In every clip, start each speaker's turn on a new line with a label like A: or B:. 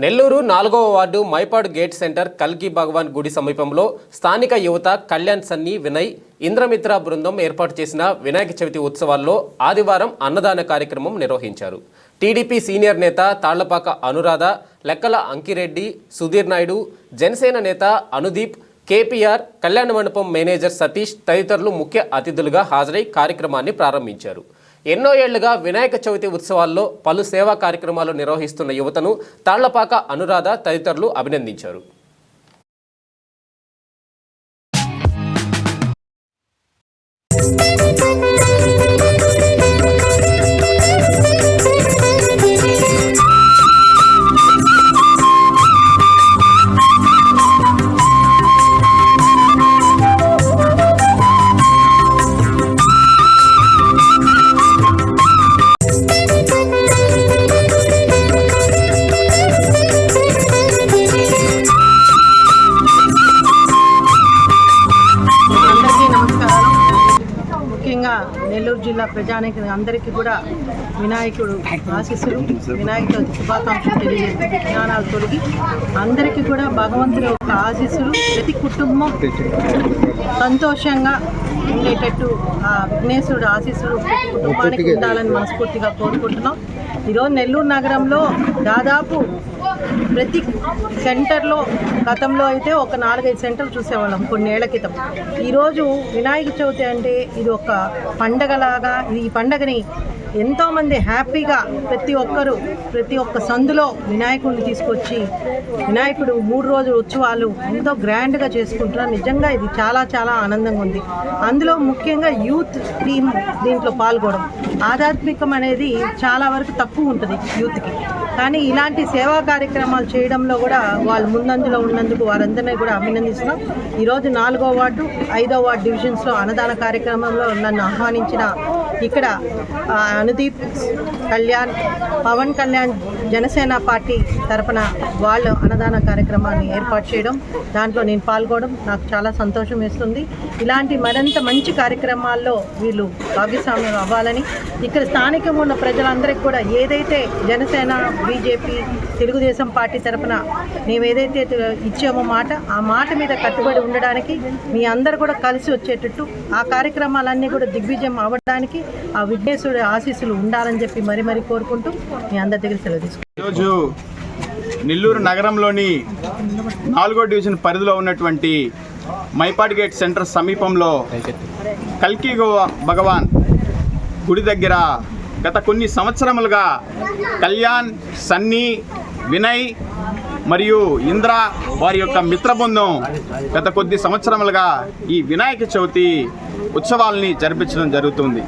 A: నెల్లూరు 4వ ward Mypadu gate centre కల్కి భగవాన్ గుడి సమీపంలో స్థానిక యువత కళ్యాణ్ సన్నీ వినయ్ ఇంద్రమిత్ర బృందం ఏర్పాటు చేసిన వినాయక చవితి ఉత్సవాల్లో ఆదివారం అన్నదాన కార్యక్రమం నిర్వహించారు. టీడీపీ సీనియర్ నేత తాళ్లపాక అనురాధ, లెక్కల అంకిరెడ్డి, సుధీర్ నాయుడు, జనసేన నేత అనుదీప్, కేపీఆర్, కళ్యాణ మండపం మేనేజర్ సతీష్ తదితరులు ముఖ్య అతిథులుగా హాజరై కార్యక్రమాన్ని ప్రారంభించారు. ఎన్నో ఏళ్లుగా వినాయక చవితి ఉత్సవాల్లో పలు సేవా కార్యక్రమాలు నిర్వహిస్తున్న యువతను తాళ్లపాక అనురాధ తదితరులు అభినందించారు.
B: నెల్లూరు జిల్లా ప్రజానికి అందరికీ కూడా వినాయకుడు ఆశీస్సులు, వినాయక శుభాకాంక్షలు తెలియజేస్తూ విజ్ఞానాలు తొలగి అందరికీ కూడా భగవంతుడి యొక్క ఆశీస్సులు, ప్రతి కుటుంబం సంతోషంగా ఉండేటట్టు ఆ విఘ్నేశ్వరుడు ఆశీస్సులు ప్రతి కుటుంబానికి ఉండాలని మనస్ఫూర్తిగా కోరుకుంటున్నాం. ఈరోజు నెల్లూరు నగరంలో దాదాపు ప్రతి సెంటర్లో, గతంలో అయితే ఒక 4-5 సెంటర్లు చూసేవాళ్ళం కొన్నేళ్ల క్రితం. ఈరోజు వినాయక చవితి అంటే ఇది ఒక పండగలాగా, ఈ పండగని ఎంతోమంది హ్యాపీగా ప్రతి ఒక్క సందులో వినాయకుడిని తీసుకొచ్చి వినాయకుడు 3 రోజుల ఉత్సవాలు ఎంతో గ్రాండ్గా చేసుకుంటున్నారు. నిజంగా ఇది చాలా చాలా ఆనందంగా ఉంది. అందులో ముఖ్యంగా యూత్ టీమ్ దీంట్లో పాల్గొనడం, ఆధ్యాత్మికం అనేది చాలా వరకు తక్కువ ఉంటుంది యూత్కి. కానీ ఇలాంటి సేవా కార్యక్రమాలు చేయడంలో కూడా వాళ్ళు ముందంజలో ఉన్నందుకు వారందరినీ కూడా అభినందిస్తున్నాం. ఈరోజు 4వ వార్డు 5వ వార్డు డివిజన్స్లో అన్నదాన కార్యక్రమంలో నన్ను ఆహ్వానించిన ఇక్కడ అనుదీప్, కళ్యాణ్, పవన్ కళ్యాణ్ జనసేన పార్టీ తరఫున వాళ్ళు అన్నదాన కార్యక్రమాన్ని ఏర్పాటు చేయడం, దాంట్లో నేను పాల్గొనడం నాకు చాలా సంతోషం వేస్తుంది. ఇలాంటి మరింత మంచి కార్యక్రమాల్లో వీళ్ళు భాగస్వామ్యం అవ్వాలని, ఇక్కడ స్థానికంగా ఉన్న ప్రజలందరికీ కూడా ఏదైతే జనసేన, బీజేపీ, తెలుగుదేశం పార్టీ తరఫున మేము ఏదైతే ఇచ్చామో మాట, ఆ మాట మీద కట్టుబడి ఉండడానికి మీ అందరూ కూడా కలిసి వచ్చేటట్టు ఆ కార్యక్రమాలన్నీ కూడా దిగ్విజయం అవ్వడానికి ఆ విఘ్నేశ్వరుడి ఆశీస్సులు ఉండాలని చెప్పి మరీ కోరుకుంటూ మీ అందరి దగ్గర సెలవు తీసుకుంటాం.
C: ఈరోజు నెల్లూరు నగరంలోని 4వ డివిజన్ పరిధిలో ఉన్నటువంటి మైపాడ్ గేట్ సెంటర్ సమీపంలో కల్కి భగవాన్ గుడి దగ్గర గత కొన్ని సంవత్సరములుగా కళ్యాణ్, సన్నీ, వినయ్ మరియు ఇంద్ర వారి యొక్క మిత్రబృందం గత కొద్ది సంవత్సరములుగా ఈ వినాయక చవితి ఉత్సవాలని జరిపించడం జరుగుతుంది.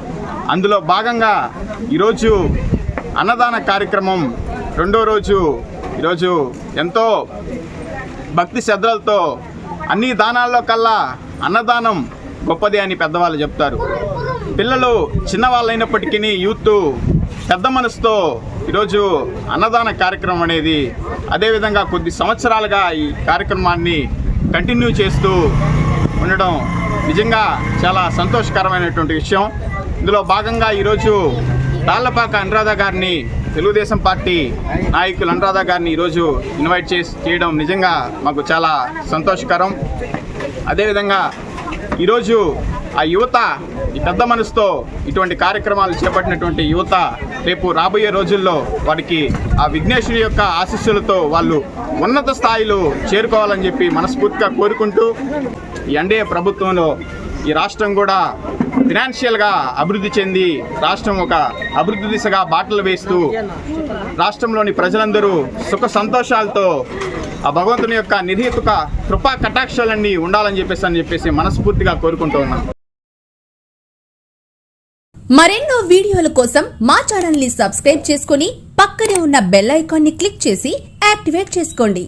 C: అందులో భాగంగా ఈరోజు అన్నదాన కార్యక్రమం 2వ రోజు. ఈరోజు ఎంతో భక్తి శ్రద్ధలతో అన్ని దానాల్లో కల్లా అన్నదానం గొప్పది అని పెద్దవాళ్ళు చెప్తారు. పిల్లలు చిన్నవాళ్ళైనప్పటికీ యూత్ పెద్ద మనసుతో ఈరోజు అన్నదాన కార్యక్రమం అనేది, అదేవిధంగా కొద్ది సంవత్సరాలుగా ఈ కార్యక్రమాన్ని కంటిన్యూ చేస్తూ ఉండడం నిజంగా చాలా సంతోషకరమైనటువంటి విషయం. ఇందులో భాగంగా ఈరోజు తాళ్లపాక అనురాధ గారిని, తెలుగుదేశం పార్టీ నాయకులు అనురాధ గారిని ఈరోజు ఇన్వైట్ చేయడం నిజంగా మాకు చాలా సంతోషకరం. అదేవిధంగా ఈరోజు ఆ యువత ఈ పెద్ద మనసుతో ఇటువంటి కార్యక్రమాలు చేపట్టినటువంటి యువత రేపు రాబోయే రోజుల్లో వారికి ఆ విఘ్నేశ్వరుని యొక్క ఆశీస్సులతో వాళ్ళు ఉన్నత స్థాయిలో చేరుకోవాలని చెప్పి మనస్ఫూర్తిగా కోరుకుంటూ, ఈ ఎన్డీఏ ప్రభుత్వంలో ఈ రాష్ట్రం కూడా ఫినాన్షియల్గా అభివృద్ధి చెంది రాష్ట్రం ఒక అభివృద్ధి దిశగా బాటలు వేస్తూ రాష్ట్రంలోని ప్రజలందరూ సుఖ సంతోషాలతో ఆ భగవంతుని యొక్క నిర్హేతుక కృపా కటాక్షాలన్నీ ఉండాలని చెప్పేసి మనస్ఫూర్తిగా కోరుకుంటూ ఉన్నాం.
D: మరెన్నో వీడియోల కోసం మా ఛానల్ ని సబ్స్క్రైబ్ చేసుకుని పక్కనే ఉన్న బెల్ ఐకాన్ ని క్లిక్ చేసి యాక్టివేట్ చేసుకోండి.